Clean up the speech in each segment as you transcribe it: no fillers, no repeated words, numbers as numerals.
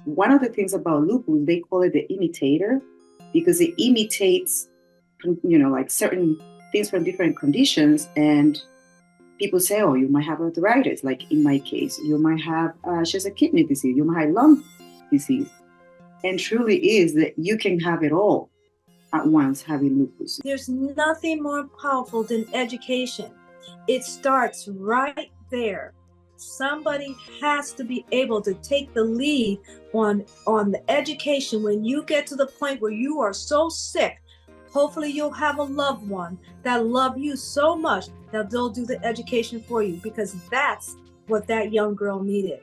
one of the things about lupus, they call it the imitator because it imitates, like certain things from different conditions. And people say, oh, you might have arthritis. Like in my case, you might have just a kidney disease, you might have lung disease. And truly is that you can have it all at once having lupus. There's nothing more powerful than education. It starts right there. Somebody has to be able to take the lead on the education. When you get to the point where you are so sick, hopefully you'll have a loved one that love you so much that they'll do the education for you, because that's what that young girl needed.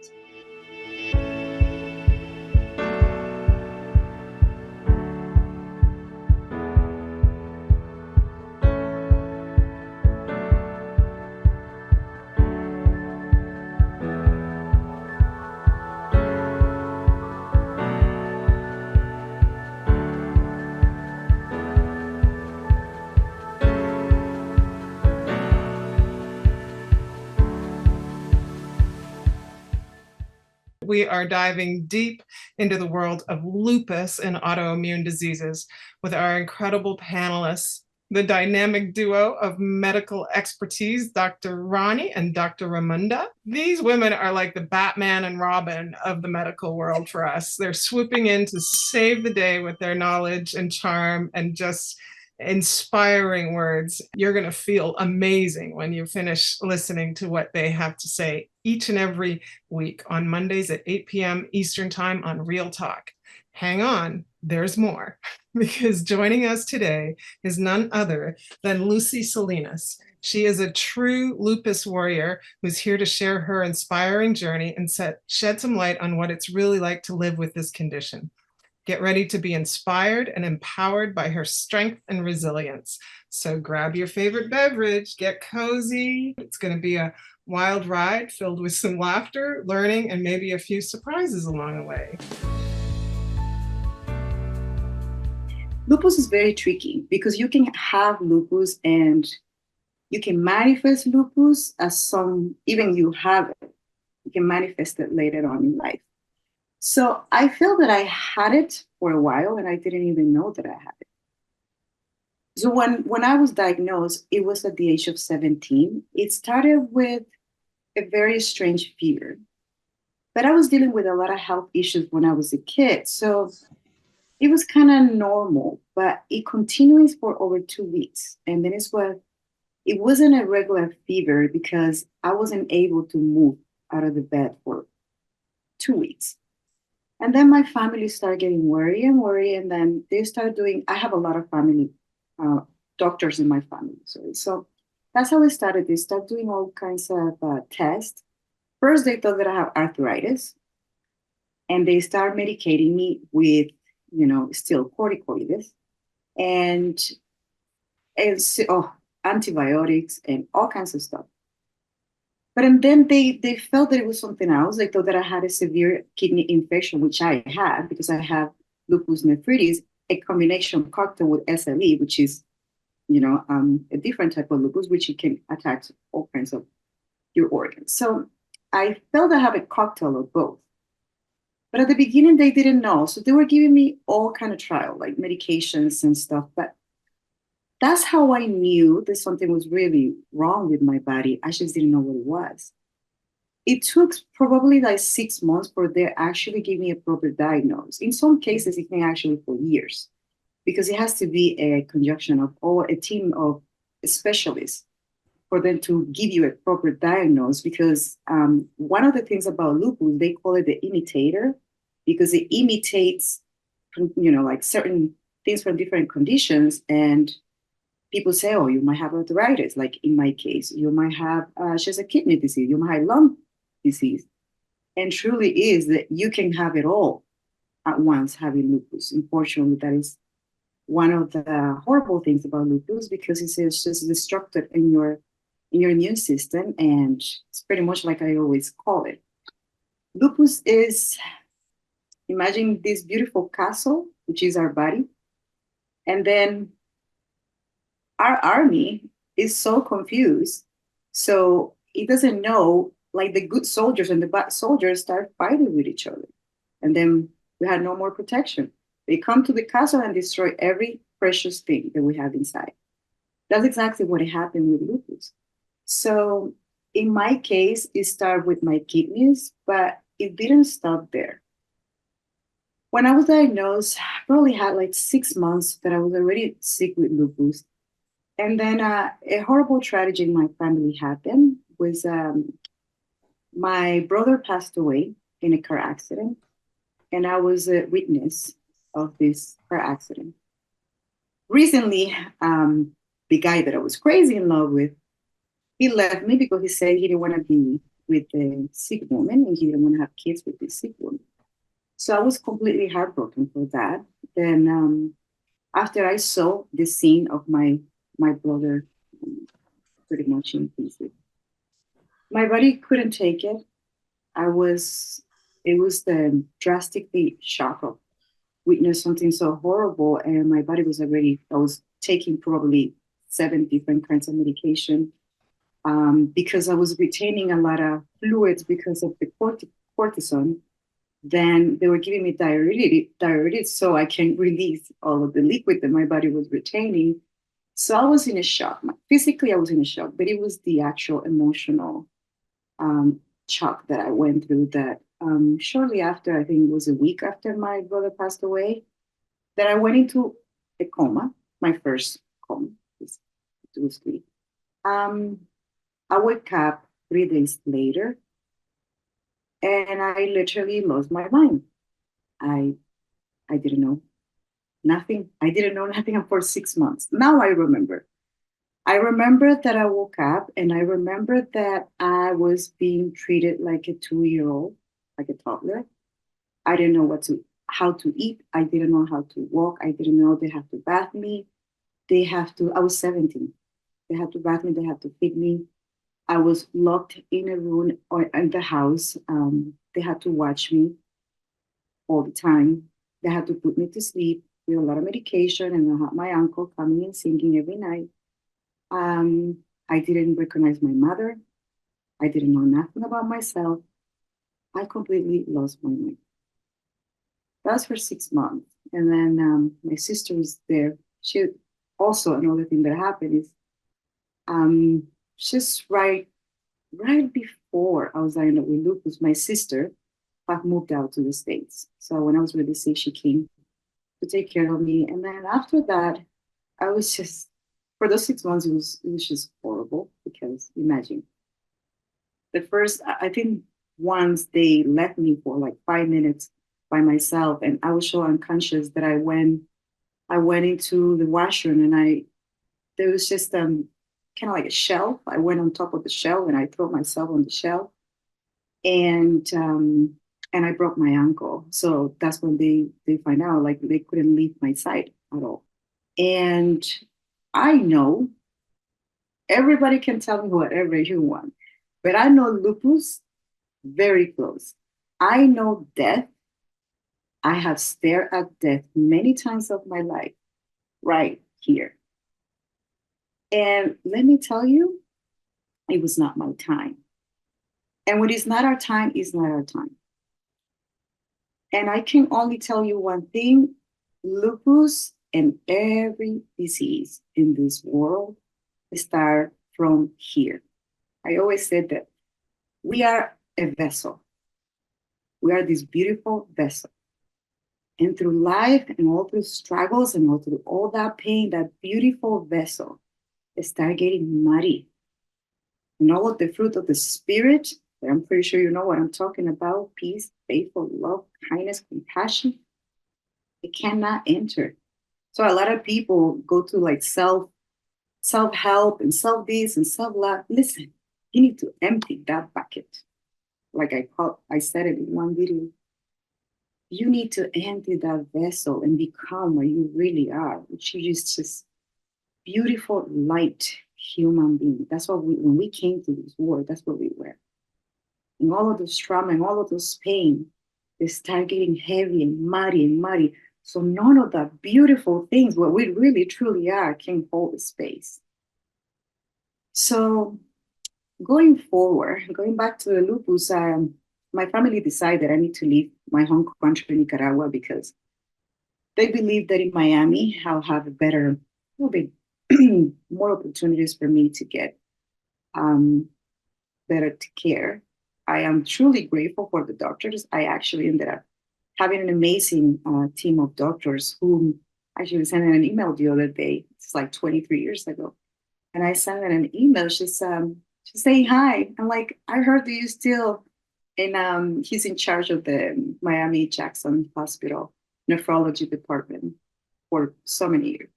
We are diving deep into the world of lupus and autoimmune diseases with our incredible panelists, the dynamic duo of medical expertise, Dr. Roni and Dr. Romunda. These women are like the Batman and Robin of the medical world for us. They're swooping in to save the day with their knowledge and charm and just inspiring words. You're going to feel amazing when you finish listening to what they have to say each and every week on Mondays at 8 p.m. Eastern Time on Real Talk. Hang on, there's more, because joining us today is none other than Lucy Salinas. She is a true lupus warrior who's here to share her inspiring journey and shed some light on what it's really like to live with this condition. Get ready to be inspired and empowered by her strength and resilience. So grab your favorite beverage, get cozy. It's going to be a wild ride filled with some laughter, learning, and maybe a few surprises along the way. Lupus is very tricky because you can have lupus and you can manifest lupus as even you have it, you can manifest it later on in life. So I feel that I had it for a while and I didn't even know that I had it. So when I was diagnosed, it was at the age of 17. It started with a very strange fever. But I was dealing with a lot of health issues when I was a kid. So it was kind of normal, but it continues for over 2 weeks. And then it wasn't a regular fever because I wasn't able to move out of the bed for 2 weeks. And then my family started getting worried. And then they started I have a lot of family doctors in my family. So that's how it started. They started doing all kinds of tests. First, they thought that I have arthritis. And they started medicating me with, still corticoids and antibiotics and all kinds of stuff. But and then they felt that it was something else. They thought that I had a severe kidney infection, which I had because I have lupus nephritis, a combination cocktail with SLE, which is, a different type of lupus, which it can attack all kinds of your organs. So I felt I have a cocktail of both. But at the beginning, they didn't know. So they were giving me all kind of trial, like medications and stuff. But that's how I knew that something was really wrong with my body. I just didn't know what it was. It took probably like 6 months for they actually give me a proper diagnosis. In some cases, it can actually for years because it has to be a conjunction of a team of specialists for them to give you a proper diagnosis. Because one of the things about lupus, they call it the imitator because it imitates, like certain things from different conditions. And people say, oh, you might have arthritis. Like in my case, you might have just a kidney disease, you might have lung disease. And truly is that you can have it all at once having lupus. Unfortunately, that is one of the horrible things about lupus because it's just destructive in your immune system. And it's pretty much like I always call it. Lupus is, imagine this beautiful castle, which is our body. And then our army is so confused. So it doesn't know, like the good soldiers and the bad soldiers start fighting with each other. And then we had no more protection. They come to the castle and destroy every precious thing that we have inside. That's exactly what happened with lupus. So in my case, it started with my kidneys, but it didn't stop there. When I was diagnosed, I probably had like 6 months that I was already sick with lupus. And then a horrible tragedy in my family happened was my brother passed away in a car accident, and I was a witness of this car accident. Recently, the guy that I was crazy in love with, he left me because he said he didn't want to be with a sick woman and he didn't want to have kids with this sick woman. So I was completely heartbroken for that. Then after I saw the scene of my brother pretty much in pieces, my body couldn't take it. It was the drastically shock of witness something so horrible, and my body was already, I was taking probably 7 different kinds of medication because I was retaining a lot of fluids because of the cortisone. Then they were giving me diuretics so I can release all of the liquid that my body was retaining. So I was in a shock. Physically, I was in a shock, but it was the actual emotional shock that I went through that shortly after, I think it was a week after my brother passed away, that I went into a coma, my first coma. It was 3. I woke up 3 days later and I literally lost my mind. I didn't know nothing. I didn't know nothing for 6 months. Now I remember. I remember that I woke up and I remember that I was being treated like a 2-year-old, like a toddler. I didn't know how to eat. I didn't know how to walk. I didn't know they have to bath me. I was 17. They had to bath me. They had to feed me. I was locked in a room or in the house. They had to watch me all the time. They had to put me to sleep with a lot of medication, and I had my uncle coming and singing every night. I didn't recognize my mother. I didn't know nothing about myself. I completely lost my mind. That was for 6 months. And then my sister was there. She also, another thing that happened is just right before I was diagnosed with lupus, my sister had moved out to the States. So when I was really sick, she came to take care of me. And then after that, I was just, for those 6 months, it was just horrible because imagine the first, I think once they left me for like 5 minutes by myself, and I was so unconscious that I went into the washroom, and there was just kind of like a shelf. I went on top of the shelf and I threw myself on the shelf, and I broke my ankle. So that's when they find out, like they couldn't leave my side at all. And I know everybody can tell me whatever you want, but I know lupus very close. I know death. I have stared at death many times of my life right here. And let me tell you, it was not my time. And when it's not our time, it's not our time. And I can only tell you one thing: lupus and every disease in this world start from here. I always said that we are a vessel. We are this beautiful vessel. And through life and all through struggles and all through all that pain, that beautiful vessel start getting muddy. And all of the fruit of the spirit, that I'm pretty sure you know what I'm talking about: peace, faithful, love, kindness, compassion, it cannot enter. So a lot of people go to like self-help and self this and self-love. Listen, you need to empty that bucket. Like I said it in one video. You need to empty that vessel and become what you really are, which is just beautiful, light human being. That's what when we came to this world, that's what we were. And all of those trauma and all of those pain, they start getting heavy and muddy and muddy. So none of the beautiful things, what we really truly are, can hold the space. So going forward, going back to the lupus, my family decided I need to leave my home country, Nicaragua, because they believe that in Miami, I'll have a little bit more opportunities for me to get um, better care. I am truly grateful for the doctors. I actually ended up having an amazing team of doctors who actually sent an email the other day. It's like 23 years ago. And I sent her an email. She's saying hi. I'm like, I heard that you still, and he's in charge of the Miami Jackson Hospital nephrology department for so many years.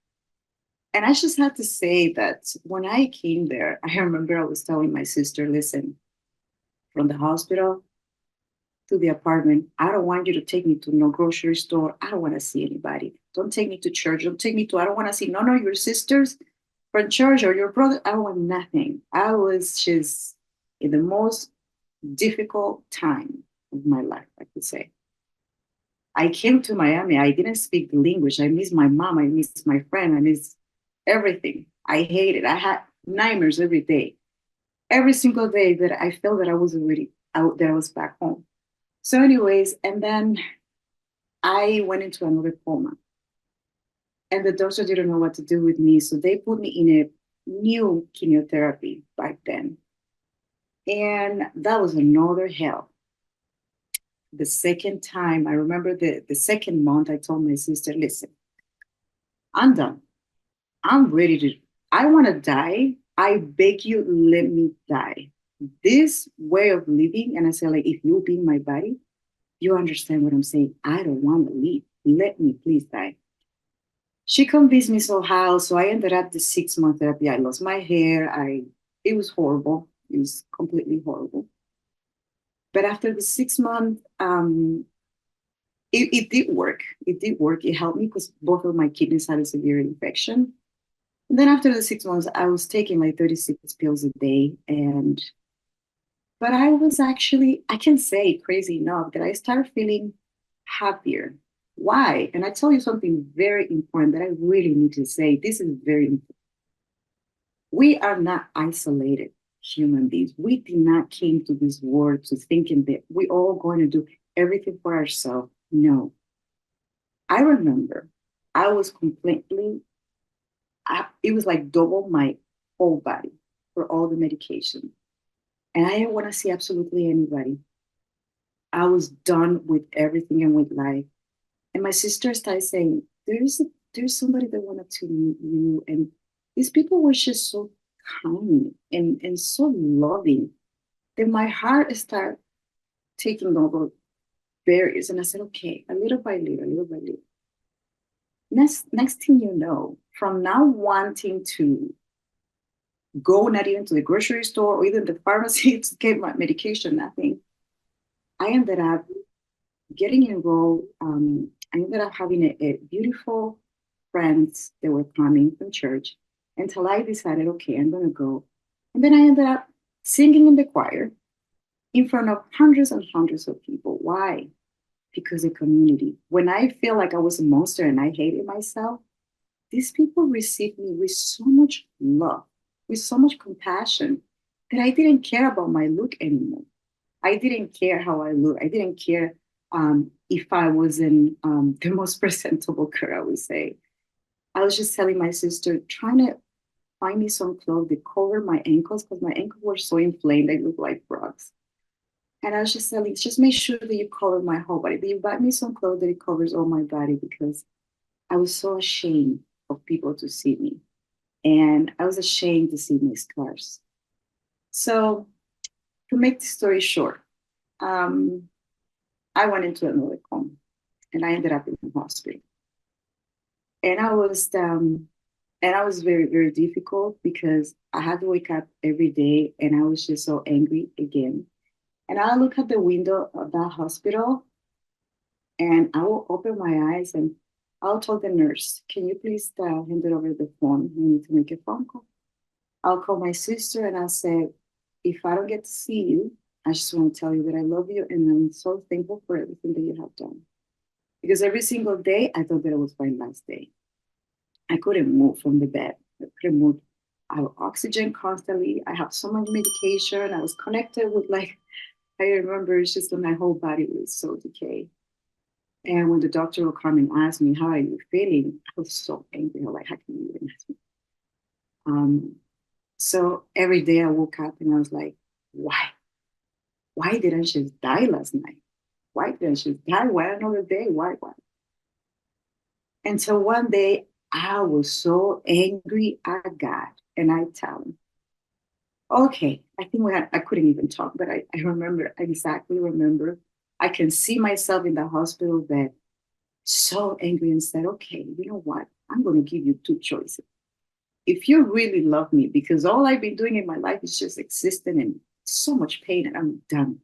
And I just had to say that when I came there, I remember I was telling my sister, listen, from the hospital to the apartment, I don't want you to take me to no grocery store. I don't want to see anybody. Don't take me to church. Don't take me to, I don't want to see none of your sisters from church or your brother. I don't want nothing. I was just in the most difficult time of my life, I could say. I came to Miami. I didn't speak the language. I miss my mom. I miss my friend. I miss everything. I hated. I had nightmares every day. Every single day that I felt that I was already out there, I was back home. So, anyways, and then I went into another coma. And the doctor didn't know what to do with me. So they put me in a new chemotherapy back then. And that was another hell. The second time, I remember the second month, I told my sister, listen, I'm done. I'm ready to, I want to die. I beg you, let me die. This way of living, and I said, like, if you be in my body, you understand what I'm saying. I don't want to leave. Let me please die. She convinced me somehow. So I ended up the 6-month therapy. I lost my hair. It was horrible. It was completely horrible. But after the 6 month, it did work. It did work. It helped me because both of my kidneys had a severe infection. And then after the 6 months, I was taking like 36 pills a day. But I was actually, I can say crazy enough that I started feeling happier. Why? And I tell you something very important that I really need to say. This is very important. We are not isolated human beings. We did not came to this world to thinking that we all going to do everything for ourselves. No. I remember I was completely, it was like double my whole body for all the medication. And I didn't want to see absolutely anybody. I was done with everything and with life. And my sister started saying, there's somebody that wanted to meet you. And these people were just so kind and so loving that my heart started taking over barriers. And I said, okay, a little by little, a little by little. Next thing you know, from now wanting to go not even to the grocery store or even the pharmacy to get my medication, nothing, I ended up getting enrolled. I ended up having a beautiful friends that were coming from church until I decided, okay, I'm going to go. And then I ended up singing in the choir in front of hundreds and hundreds of people. Why? Because the community. When I feel like I was a monster and I hated myself, these people received me with so much love, with so much compassion that I didn't care about my look anymore. I didn't care how I look. I didn't care if I wasn't the most presentable girl, I would say. I was just telling my sister, trying to find me some clothes that cover my ankles because my ankles were so inflamed, they look like frogs. And I was just telling, just make sure that you cover my whole body. That you buy me some clothes that it covers all my body because I was so ashamed of people to see me. And I was ashamed to see my scars. So to make the story short, I went into another coma and I ended up in the hospital. And I was very, very difficult because I had to wake up every day and I was just so angry again. And I look at the window of that hospital and I will open my eyes and I'll tell the nurse, can you please hand it over the phone? We need to make a phone call. I'll call my sister and I'll say, if I don't get to see you, I just want to tell you that I love you and I'm so thankful for everything that you have done. Because every single day, I thought that it was my last day. I couldn't move from the bed. I couldn't move. I have oxygen constantly. I have so much medication. I was connected with like I remember it's just that my whole body was so decayed. And when the doctor would come and ask me, how are you feeling? I was so angry. I was like, how can you even ask me? So every day I woke up and I was like, why? Why did I just die last night? Why did I just die? Why another day? Why? And so one day I was so angry at God, and I tell him, okay, I think I couldn't even talk, but I exactly remember. I can see myself in the hospital bed, so angry, and said, okay, you know what? I'm going to give you two choices. If you really love me, because all I've been doing in my life is just existing in so much pain, and I'm done.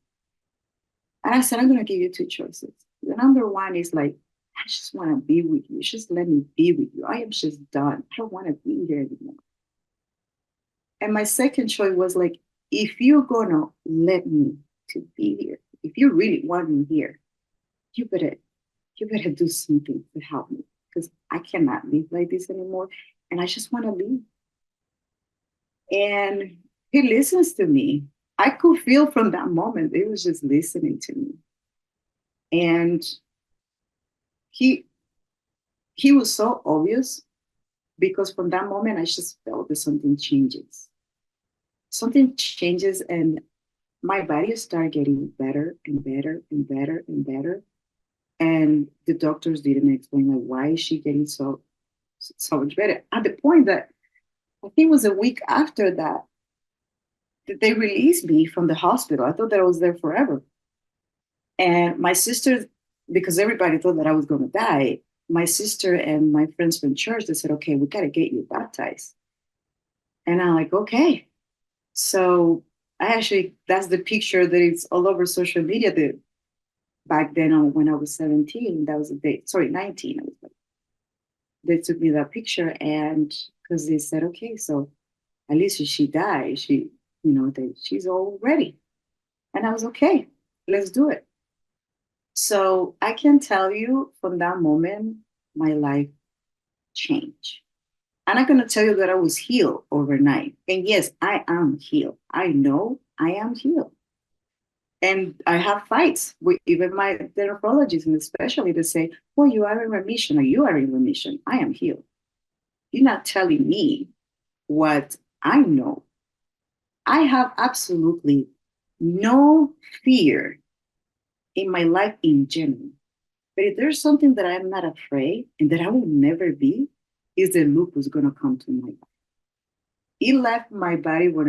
And I said, I'm going to give you two choices. The number one is like, I just want to be with you. Just let me be with you. I am just done. I don't want to be here anymore. And my second choice was like, if you're going to let me to be here, if you really want me here, you better do something to help me, because I cannot live like this anymore. And I just want to leave. And he listens to me. I could feel from that moment, he was just listening to me. And he was so obvious, because from that moment, I just felt that something changes. Something changes, and my body started getting better and better and better and better. And the doctors didn't explain, like, why is she getting so much better? At the point that I think it was a week after that they released me from the hospital. I thought that I was there forever. And my sister, because everybody thought that I was going to die, my sister and my friends from church, they said, okay, we got to get you baptized. And I'm like, okay. So that's the picture that is all over social media. That back then, when I was 17, that was the date, 19. I was like, they took me that picture, and because they said, okay, so at least if she dies, she's all ready. And I was, okay, let's do it. So I can tell you, from that moment, my life changed. I'm not going to tell you that I was healed overnight. And yes, I am healed. I know I am healed. And I have fights with even my nephrologist, and especially they say, well, you are in remission, or you are in remission. I am healed. You're not telling me what I know. I have absolutely no fear in my life in general. But if there's something that I'm not afraid and that I will never be, is the lupus going to come to my body. It left my body when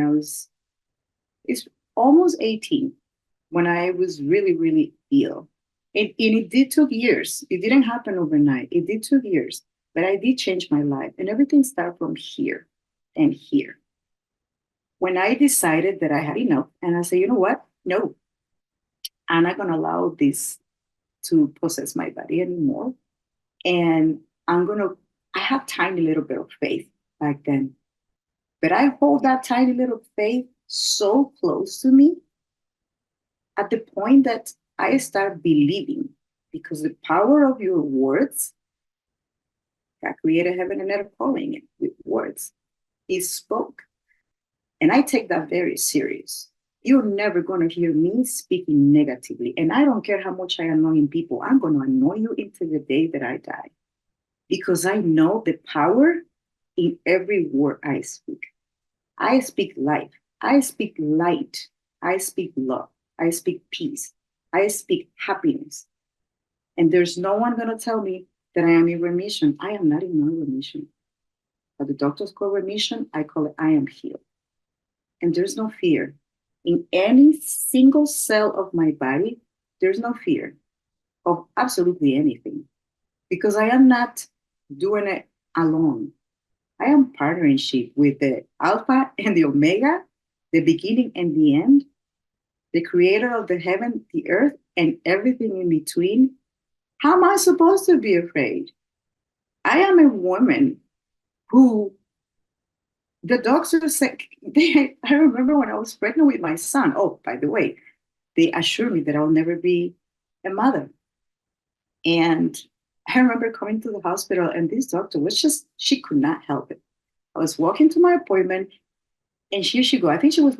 it's almost 18, when I was really, really ill. And it did took years. It didn't happen overnight. It did took years, but I did change my life. And everything started from here and here. When I decided that I had enough, and I said, you know what? No, I'm not going to allow this to possess my body anymore. And I have tiny little bit of faith back then, but I hold that tiny little faith so close to me at the point that I start believing, because the power of your words, God created heaven and earth, calling it with words. He spoke. And I take that very serious. You're never going to hear me speaking negatively. And I don't care how much I annoy people. I'm going to annoy you until the day that I die. Because I know the power in every word I speak. I speak life. I speak light. I speak love. I speak peace. I speak happiness. And there's no one going to tell me that I am in remission. I am not in no remission. But the doctors call remission, I call it I am healed. And there's no fear. In any single cell of my body, there's no fear of absolutely anything. Because I am not doing it alone. I am partnership with the Alpha and the Omega, the beginning and the end, the creator of the heaven, the earth, and everything in between. How am I supposed to be afraid? I am a woman who the doctors said, I remember when I was pregnant with my son. Oh, by the way, they assured me that I'll never be a mother. And I remember coming to the hospital, and this doctor she could not help it. I was walking to my appointment, and here she go. I think she was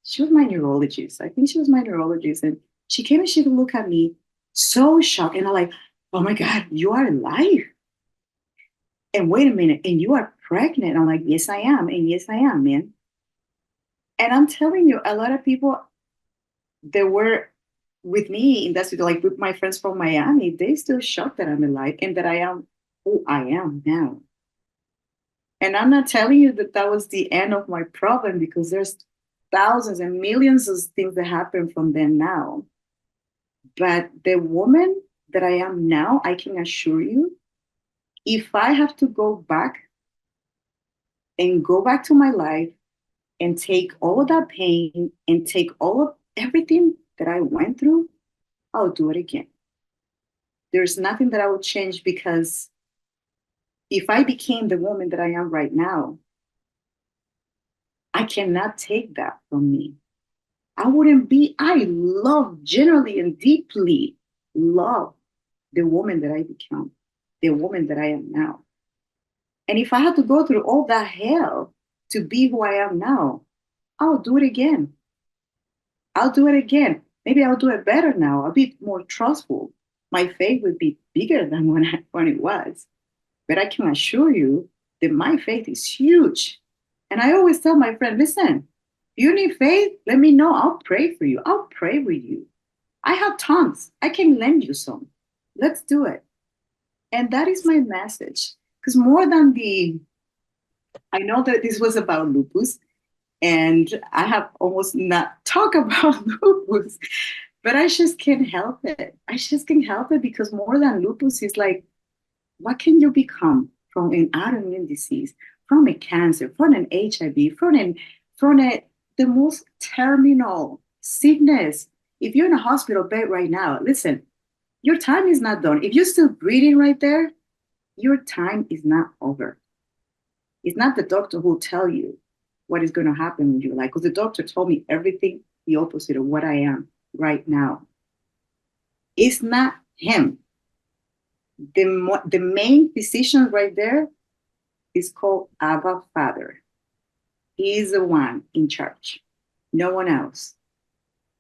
She was my neurologist. I think she was my neurologist. And she came and she looked at me so shocked. And I'm like, oh my God, you are alive. And wait a minute, and you are pregnant. I'm like, yes, I am. And yes, I am, man. And I'm telling you, a lot of people that were with me in that city, like with my friends from Miami, they still shocked that I'm alive and that I am who I am now. And I'm not telling you that that was the end of my problem, because there's thousands and millions of things that happen from then now. But the woman that I am now, I can assure you, if I have to go back and go back to my life and take all of that pain and take all of everything that I went through, I'll do it again. There's nothing that I would change, because if I became the woman that I am right now, I cannot take that from me. I love, generally and deeply love the woman that I become, the woman that I am now. And if I had to go through all that hell to be who I am now, I'll do it again. I'll do it again. Maybe I'll do it better now. I'll be more trustful. My faith would be bigger than when it was. But I can assure you that my faith is huge. And I always tell my friend, listen, if you need faith, let me know. I'll pray for you. I'll pray with you. I have tons. I can lend you some. Let's do it. And that is my message. Because I know that this was about lupus, and I have almost not talked about lupus, but I just can't help it. I just can't help it, because more than lupus is like, what can you become from an autoimmune disease, from a cancer, from an HIV, the most terminal sickness? If you're in a hospital bed right now, listen, your time is not done. If you're still breathing right there, your time is not over. It's not the doctor who will tell you what is going to happen with your life, because the doctor told me everything the opposite of what I am right now. It's not him. The main physician right there is called Abba Father. He is the one in charge, no one else.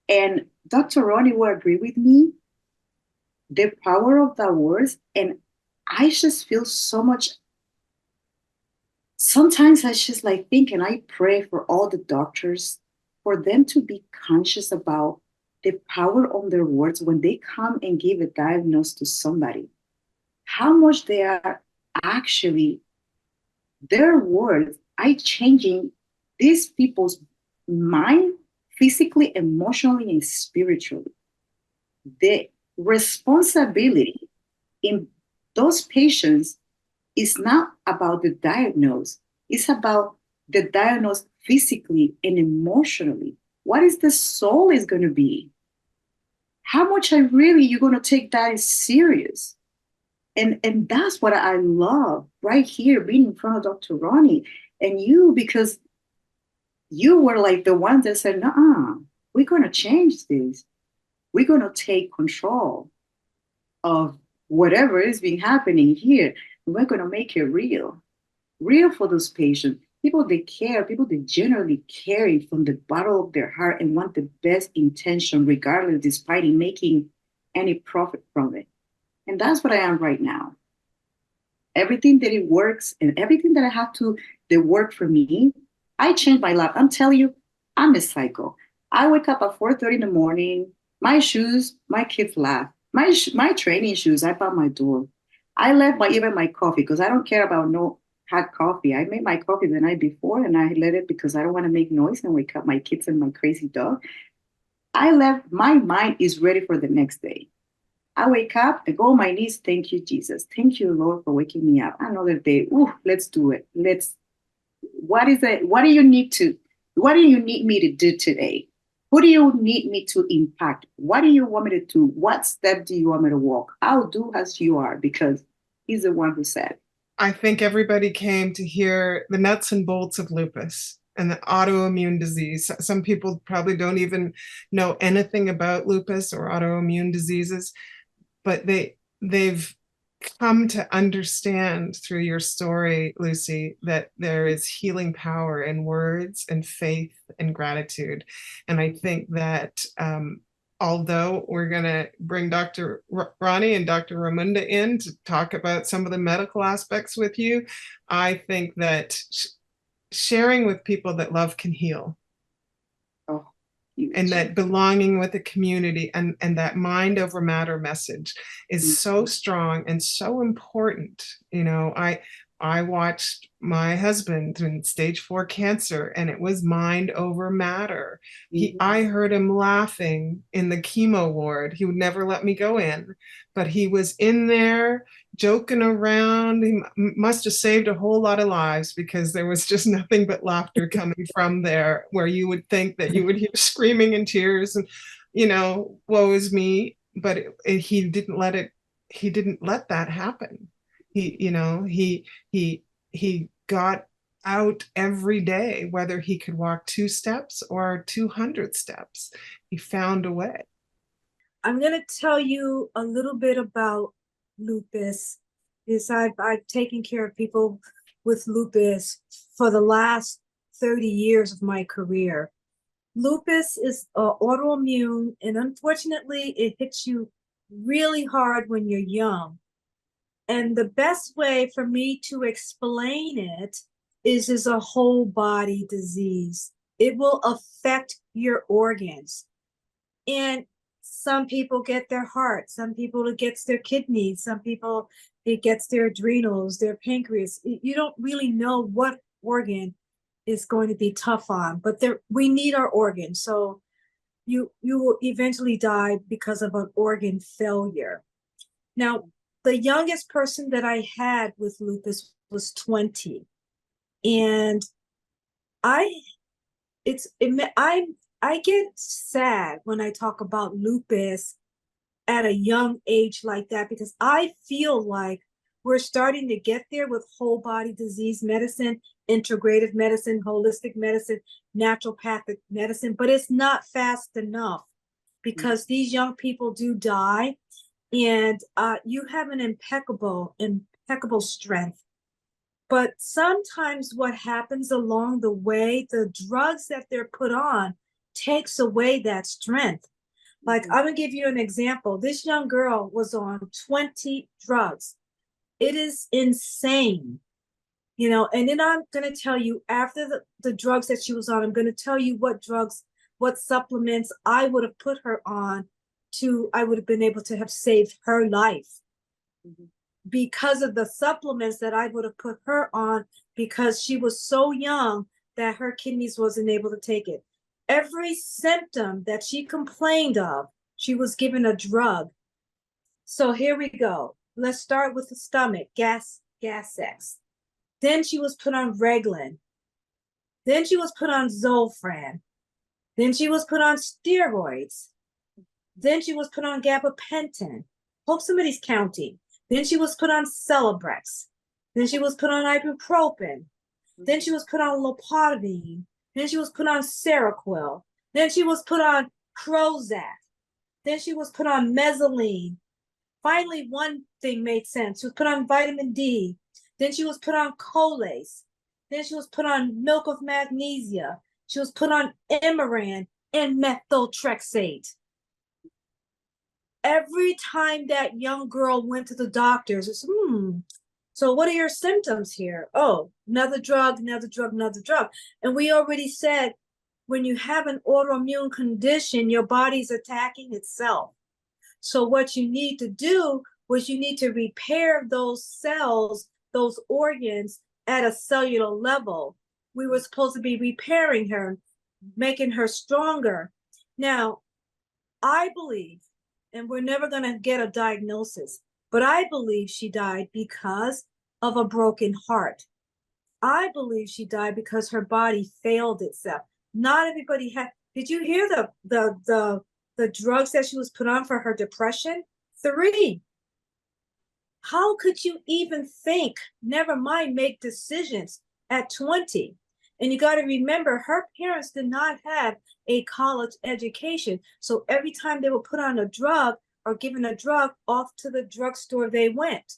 And Dr. Roni will agree with me, the power of the words. And I just feel so much. Sometimes I just like think, and I pray for all the doctors, for them to be conscious about the power of their words when they come and give a diagnosis to somebody. How much they are actually, their words are changing these people's mind, physically, emotionally, and spiritually. The responsibility in those patients is not about the diagnosis. It's about the diagnosis physically and emotionally. What is the soul is going to be? How much you're going to take that as serious? And that's what I love right here, being in front of Dr. Roni and you, because you were like the one that said, no, we're going to change this. We're going to take control of whatever is being happening here. We're going to make it real for those patients. People that care, people that generally care from the bottom of their heart and want the best intention, regardless, despite making any profit from it. And that's what I am right now. Everything that it works and everything that I have to, that work for me, I change my life. I'm telling you, I'm a psycho. I wake up at 4:30 in the morning, my shoes, my kids laugh. My training shoes, I bought my door. I left even my coffee, because I don't care about no hot coffee. I made my coffee the night before and I let it, because I don't want to make noise and wake up my kids and my crazy dog. I left, my mind is ready for the next day. I wake up, I go on my knees. Thank you, Jesus. Thank you, Lord, for waking me up. Another day. Ooh, let's do it. What is it? What do you need me to do today? Who do you need me to impact? What do you want me to do? What step do you want me to walk? I'll do as you are, because he's the one who said. I think everybody came to hear the nuts and bolts of lupus and the autoimmune disease. Some people probably don't even know anything about lupus or autoimmune diseases, but they've come to understand through your story, Lucy, that there is healing power in words and faith and gratitude. And I think that although we're going to bring Dr. Roni and Dr. Romunda in to talk about some of the medical aspects with you, I think that sharing with people that love can heal. Oh, and that belonging with the community and that mind over matter message is so strong and so important. You know, I watched my husband in stage 4 cancer, and it was mind over matter. I heard him laughing in the chemo ward. He would never let me go in, but he was in there joking around. He must have saved a whole lot of lives, because there was just nothing but laughter coming from there, where you would think that you would hear screaming and tears and, you know, woe is me. But he didn't let that happen. He got out every day, whether he could walk 2 steps or 200 steps. He found a way. I'm going to tell you a little bit about lupus. I've taken care of people with lupus for the last 30 years of my career. Lupus is autoimmune, and unfortunately, it hits you really hard when you're young. And the best way for me to explain it is a whole body disease. It will affect your organs. And some people get their heart, some people it gets their kidneys, some people it gets their adrenals, their pancreas. You don't really know what organ is going to be tough on, but we need our organs. So you will eventually die because of an organ failure. Now, the youngest person that I had with lupus was 20. And I get sad when I talk about lupus at a young age like that, because I feel like we're starting to get there with whole body disease medicine, integrative medicine, holistic medicine, naturopathic medicine, but it's not fast enough, because these young people do die. And you have an impeccable strength. But sometimes what happens along the way, the drugs that they're put on takes away that strength. Like, I'm gonna give you an example. This young girl was on 20 drugs. It is insane, you know. And then I'm gonna tell you, after the drugs that she was on, I'm gonna tell you what drugs, what supplements I would have put her on I would have been able to have saved her life, because of the supplements that I would have put her on, because she was so young that her kidneys wasn't able to take it. Every symptom that she complained of, she was given a drug. So here we go. Let's start with the stomach, gas X. Then she was put on Reglan. Then she was put on Zofran. Then she was put on steroids. Then she was put on gabapentin. Hope somebody's counting. Then she was put on Celebrex. Then she was put on ibuprofen. Then she was put on loperamide. Then she was put on Seroquel. Then she was put on Prozac. Then she was put on mesaline. Finally, one thing made sense. She was put on vitamin D. Then she was put on Colace. Then she was put on milk of magnesia. She was put on Imuran and methotrexate. Every time that young girl went to the doctors, it's, so what are your symptoms here? Oh, another drug, another drug, another drug. And we already said, when you have an autoimmune condition, your body's attacking itself. So what you need to do was you need to repair those cells, those organs at a cellular level. We were supposed to be repairing her, making her stronger. Now, I believe, and we're never going to get a diagnosis, but I believe she died because of a broken heart. I believe she died because her body failed itself. Not everybody had. Did you hear the drugs that she was put on for her depression? 3. How could you even think, never mind make decisions at 20? And you got to remember, her parents did not have a college education. So every time they were put on a drug or given a drug, off to the drugstore they went.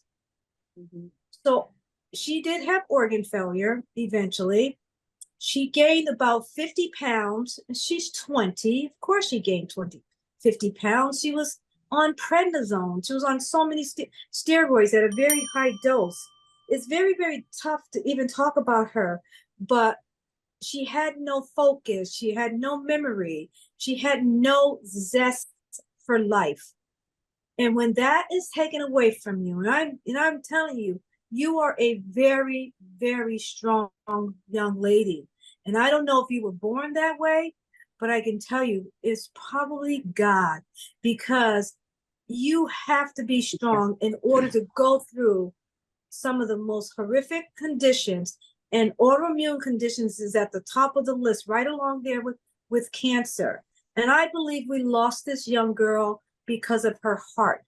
Mhm. So she did have organ failure eventually. She gained about 50 pounds. She's 20. Of course, she gained 50 pounds. She was on prednisone. She was on so many steroids at a very high dose. It's very, very tough to even talk about her, but she had no focus. She had no memory. She had no zest for life. And when that is taken away from you, and I'm telling you, you are a very, very strong young lady. And I don't know if you were born that way, but I can tell you it's probably God, because you have to be strong in order to go through some of the most horrific conditions. And autoimmune conditions is at the top of the list, right along there with cancer. And I believe we lost this young girl because of her heart.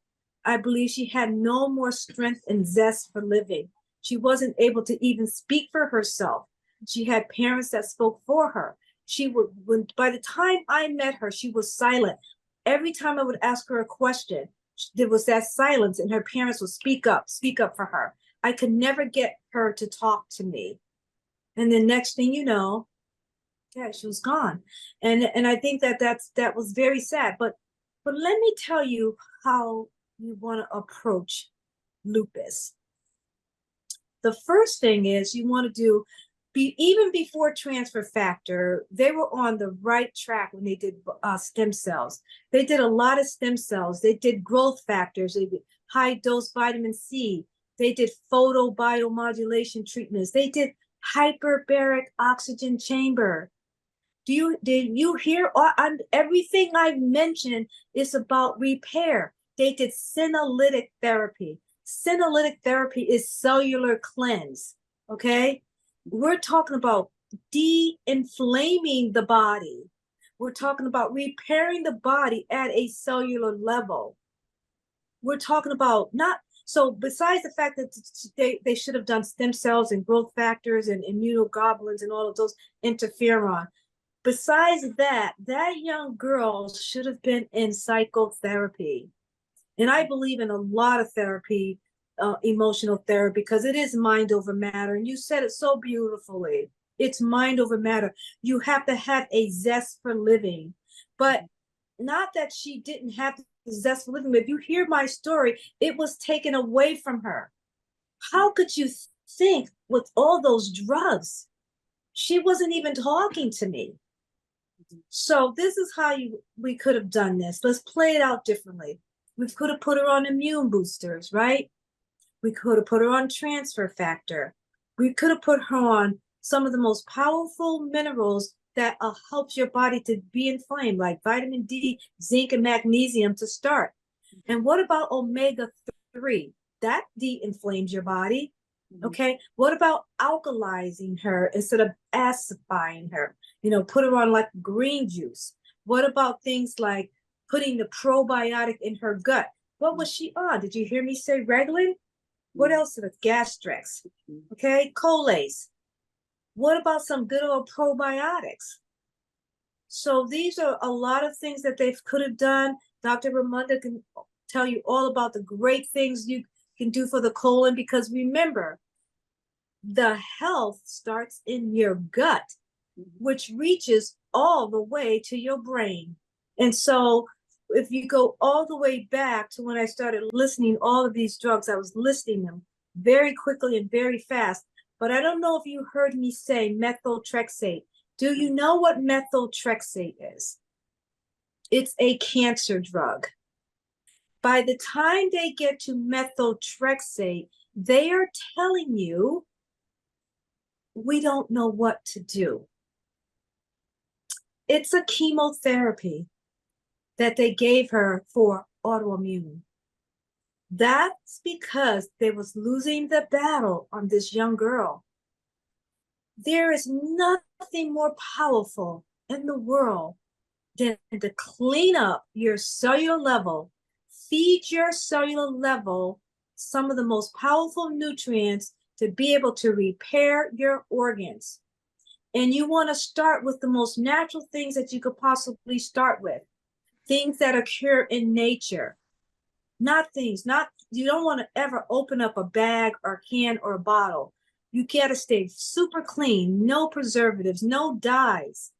I believe she had no more strength and zest for living. She wasn't able to even speak for herself. She had parents that spoke for her. She would, by the time I met her, she was silent. Every time I would ask her a question, there was that silence, and her parents would speak up for her. I could never get her to talk to me. And the next thing you know, yeah, she was gone. And I think that was very sad. But let me tell you how you want to approach lupus. The first thing is you want to do, even before transfer factor, they were on the right track when they did stem cells. They did a lot of stem cells. They did growth factors. They did high dose vitamin C. They did photobiomodulation treatments. They did hyperbaric oxygen chamber. Did you hear everything I've mentioned is about repair? They did senolytic therapy. Senolytic therapy is cellular cleanse. Okay, we're talking about de-inflaming the body. We're talking about repairing the body at a cellular level. We're talking about not so. Besides the fact that they should have done stem cells and growth factors and immunoglobulins and all of those, interferon. Besides that, that young girl should have been in psychotherapy. And I believe in a lot of therapy, emotional therapy, because it is mind over matter. And you said it so beautifully. It's mind over matter. You have to have a zest for living. But not that she didn't have the zest for living, but if you hear my story, it was taken away from her. How could you think with all those drugs? She wasn't even talking to me. So this is how we could have done this. Let's play it out differently. We could have put her on immune boosters, right? We could have put her on transfer factor. We could have put her on some of the most powerful minerals that helps your body to be inflamed, like vitamin D, zinc, and magnesium to start. And what about omega-3? That de-inflames your body. Okay, what about alkalizing her instead of acidifying her? Put her on like green juice. What about things like putting the probiotic in her gut? What was she on? Did you hear me say Reglan? What else? The Gastrix. Okay, Colace. What about some good old probiotics? So these are a lot of things that they could have done. Dr. Romunda can tell you all about the great things you can do for the colon, because remember, the health starts in your gut, which reaches all the way to your brain. And so if you go all the way back to when I started listening all of these drugs, I was listing them very quickly and very fast. But I don't know if you heard me say methotrexate. Do you know what methotrexate is? It's a cancer drug. By the time they get to methotrexate, they are telling you, we don't know what to do. It's a chemotherapy that they gave her for autoimmune. That's because they was losing the battle on this young girl. There is nothing more powerful in the world than to clean up your cellular level, feed your cellular level some of the most powerful nutrients to be able to repair your organs. And you want to start with the most natural things that you could possibly start with, things that occur in nature. not things, not, you don't want to ever open up a bag or can or a bottle. You got to stay super clean, no preservatives, no dyes.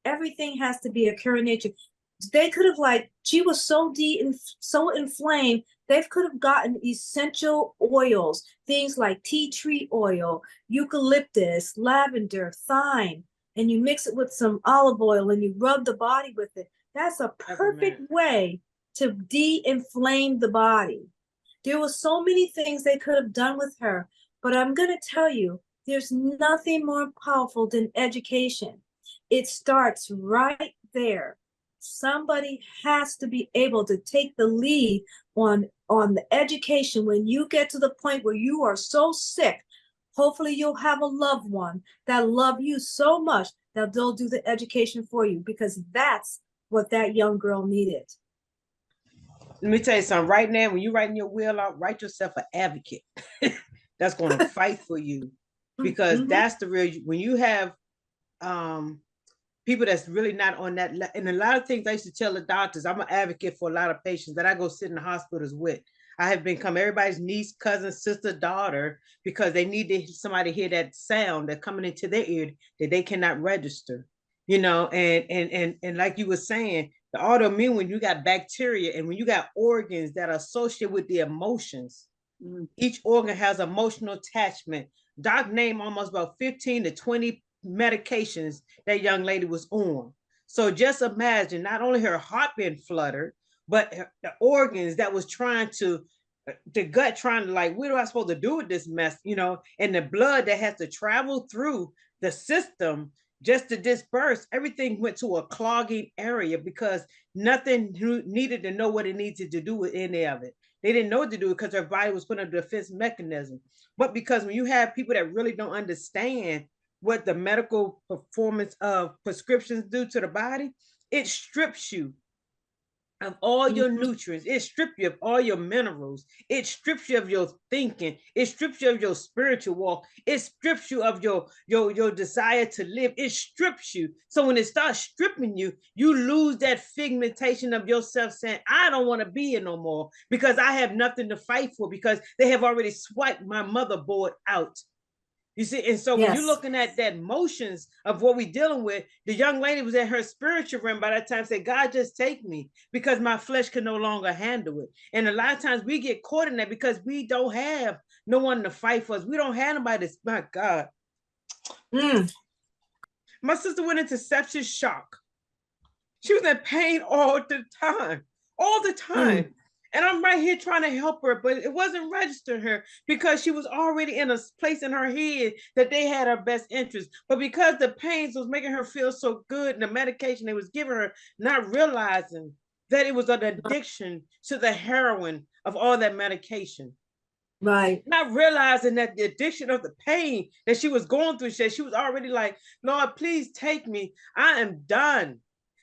Everything has to be a pure nature. They could have, like, she was so inflamed, they could have gotten essential oils, things like tea tree oil, eucalyptus, lavender, thyme, and you mix it with some olive oil and you rub the body with it. That's a perfect way to de-inflame the body. There was so many things they could have done with her, but I'm going to tell you, there's nothing more powerful than education. It starts right there. Somebody has to be able to take the lead on the education. When you get to the point where you are so sick, hopefully you'll have a loved one that love you so much that they'll do the education for you, because that's what that young girl needed. Let me tell you something. Right now, when you're writing your will out, write yourself an advocate that's going to fight for you, because that's the real, when you have people that's really not on that. And a lot of things I used to tell the doctors, I'm an advocate for a lot of patients that I go sit in the hospitals with. I have become everybody's niece, cousin, sister, daughter, because they need somebody to hear that sound that's coming into their ear that they cannot register, you know. And like you were saying, the autoimmune, when you got bacteria and when you got organs that are associated with the emotions, each organ has emotional attachment. Doc named almost about 15 to 20 medications that young lady was on. So just imagine not only her heart being fluttered, but the organs that was trying to, the gut trying to, like, what am I supposed to do with this mess, you know, and the blood that has to travel through the system just to disperse. Everything went to a clogging area because nothing needed to know what it needed to do with any of it. They didn't know what to do because their body was put under a defense mechanism. But because when you have people that really don't understand what the medical performance of prescriptions do to the body, it strips you of all your nutrients. It strips you of all your minerals. It strips you of your thinking. It strips you of your spiritual walk. It strips you of your desire to live. It strips you. So when it starts stripping you, you lose that figmentation of yourself saying, I don't want to be here no more because I have nothing to fight for, because they have already swiped my motherboard out. You see, and so when you're looking at that motions of what we're dealing with, the young lady was in her spiritual realm by that time, said, God, just take me, because my flesh can no longer handle it. And a lot of times we get caught in that because we don't have no one to fight for us. We don't have nobody to, my God. My sister went into sepsis shock. She was in pain all the time. And I'm right here trying to help her, but it wasn't registering her because she was already in a place in her head that they had her best interest. But because the pains was making her feel so good and the medication they was giving her, not realizing that it was an addiction to the heroin of all that medication. Right. Not realizing that the addiction of the pain that she was going through, she was already like, Lord, please take me. I am done.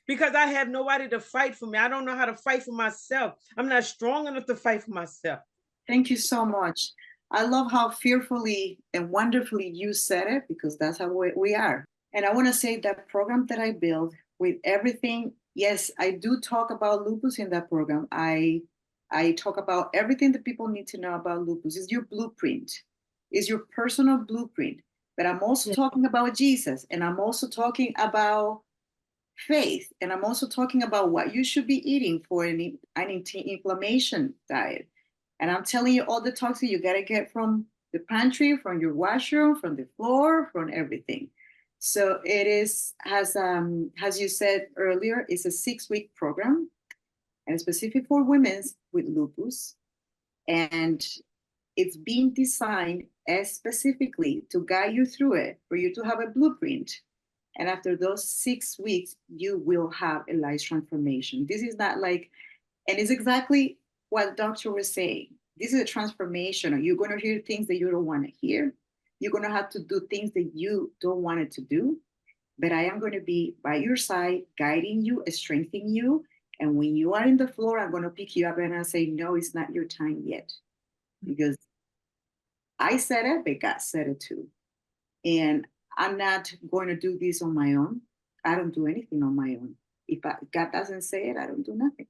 Because I have nobody to fight for me. I don't know how to fight for myself. I'm not strong enough to fight for myself. Thank you so much. I love how fearfully and wonderfully you said it, because that's how we are. And I want to say that program that I built with everything, yes, I do talk about lupus in that program. I talk about everything that people need to know about lupus. It's your blueprint. It's your personal blueprint. But I'm also talking about Jesus, and I'm also talking about faith. And I'm also talking about what you should be eating for an anti-inflammation diet. And I'm telling you all the toxins you got to get from the pantry, from your washroom, from the floor, from everything. So it is, as you said earlier, it's a 6-week program, and it's specific for women with lupus. And it's being designed as specifically to guide you through it, for you to have a blueprint. And after those 6 weeks, you will have a life transformation. This is not like, and it's exactly what the doctor was saying. This is a transformation. You're going to hear things that you don't want to hear. You're going to have to do things that you don't want it to do. But I am going to be by your side, guiding you, strengthening you. And when you are in the floor, I'm going to pick you up and I'll say, no, it's not your time yet. Because I said it, but God said it too. And I'm not going to do this on my own. I don't do anything on my own. If God doesn't say it, I don't do nothing.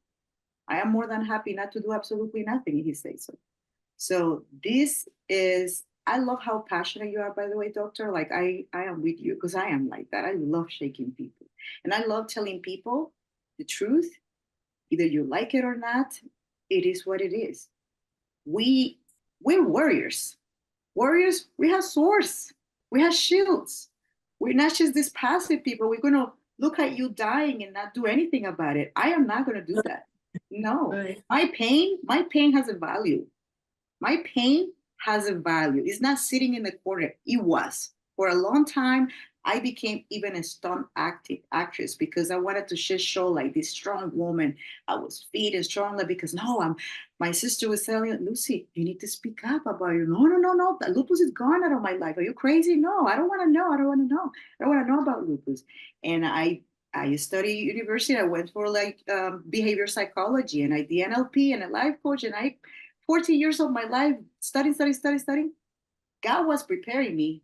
I am more than happy not to do absolutely nothing if he says so. So this is, I love how passionate you are, by the way, doctor. Like I am with you because I am like that. I love shaking people. And I love telling people the truth. Either you like it or not, it is what it is. We we're warriors. Warriors, we have swords, we have shields. We're not just these passive people. We're gonna look at you dying and not do anything about it. I am not gonna do that. No. Right. My pain has a value. My pain has a value. It's not sitting in the corner. It was. For a long time, I became even a stunt actress because I wanted to just show like this strong woman. I was fit and strong like, because no, my sister was telling me, Lucy, you need to speak up about you. No, no, no, no. The lupus is gone out of my life. Are you crazy? No, I don't want to know. I don't want to know. I don't want to know about lupus. And I studied university. I went for like behavior psychology, and I did NLP and a life coach, and I 40 years of my life studying. God was preparing me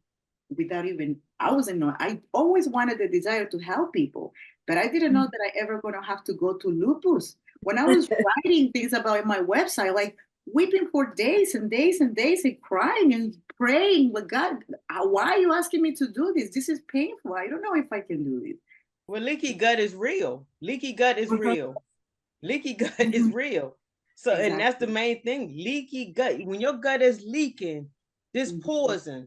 without even, I wasn't know. I always wanted the desire to help people, but I didn't know that I ever gonna have to go to lupus. When I was writing things about my website, like weeping for days and days and days and crying and praying, but God, why are you asking me to do this? This is painful. I don't know if I can do this. Well, leaky gut is real. Leaky gut is real. Leaky gut is real. So, exactly. And that's the main thing, leaky gut. When your gut is leaking, this poison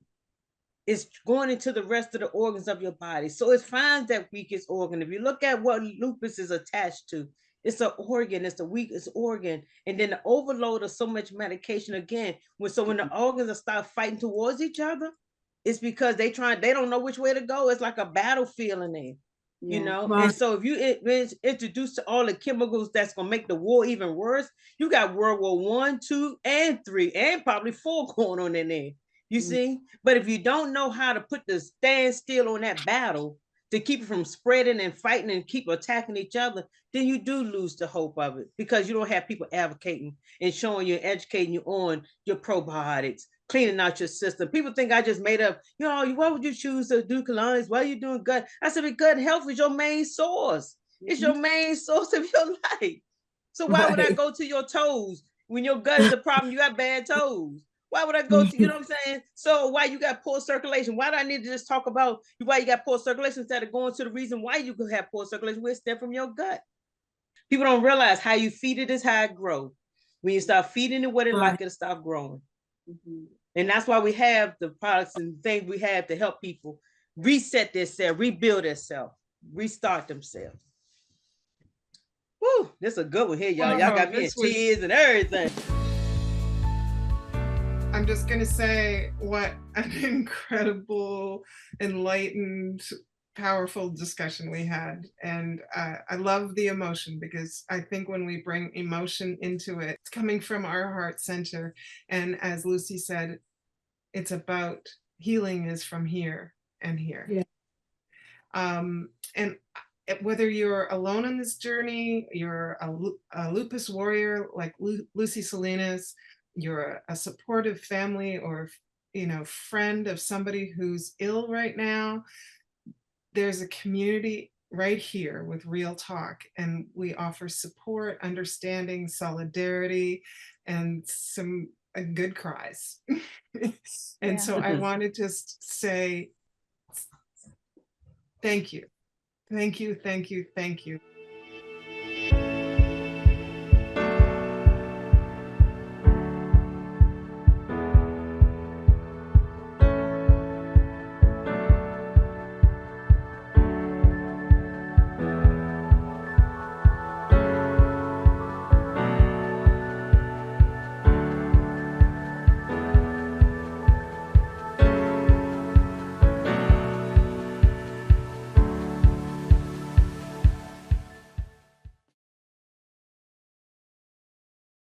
is going into the rest of the organs of your body. So it finds that weakest organ. If you look at what lupus is attached to, it's an organ, it's the weakest organ. And then the overload of so much medication again, when the organs start fighting towards each other, it's because they don't know which way to go. It's like a battlefield in there. You know, right. And so if you introduce all the chemicals that's gonna make the war even worse, you got World War I, II, and III, and probably IV going on in there. You see, but if you don't know how to put the stand still on that battle to keep it from spreading and fighting and keep attacking each other, then you do lose the hope of it, because you don't have people advocating and showing you and educating you on your probiotics, cleaning out your system. People think I just made up, why would you choose to do colonics? Why are you doing gut? I said, gut health is your main source. It's your main source of your life. So why would I go to your toes when your gut is the problem? You got bad toes. Why would I go to, you know what I'm saying? So why you got poor circulation? Why do I need to just talk about why you got poor circulation instead of going to the reason why you could have poor circulation? Where it stem from your gut. People don't realize how you feed it is how it grows. When you start feeding it what it like, it'll stop growing. And that's why we have the products and things we have to help people reset themselves, rebuild themselves, restart themselves. Woo, this is a good one here, y'all. Y'all got me in tears and everything. I'm just going to say what an incredible, enlightened, powerful discussion we had. And I love the emotion, because I think when we bring emotion into it, it's coming from our heart center. And as Lucy said, it's about healing is from here and here. Yeah. And whether you're alone on this journey, you're a lupus warrior like Lucy Salinas, you're a supportive family or friend of somebody who's ill right now, there's a community right here with Real Talk, and we offer support, understanding, solidarity, and some good cries. And so I want to just say thank you. Thank you, thank you, thank you.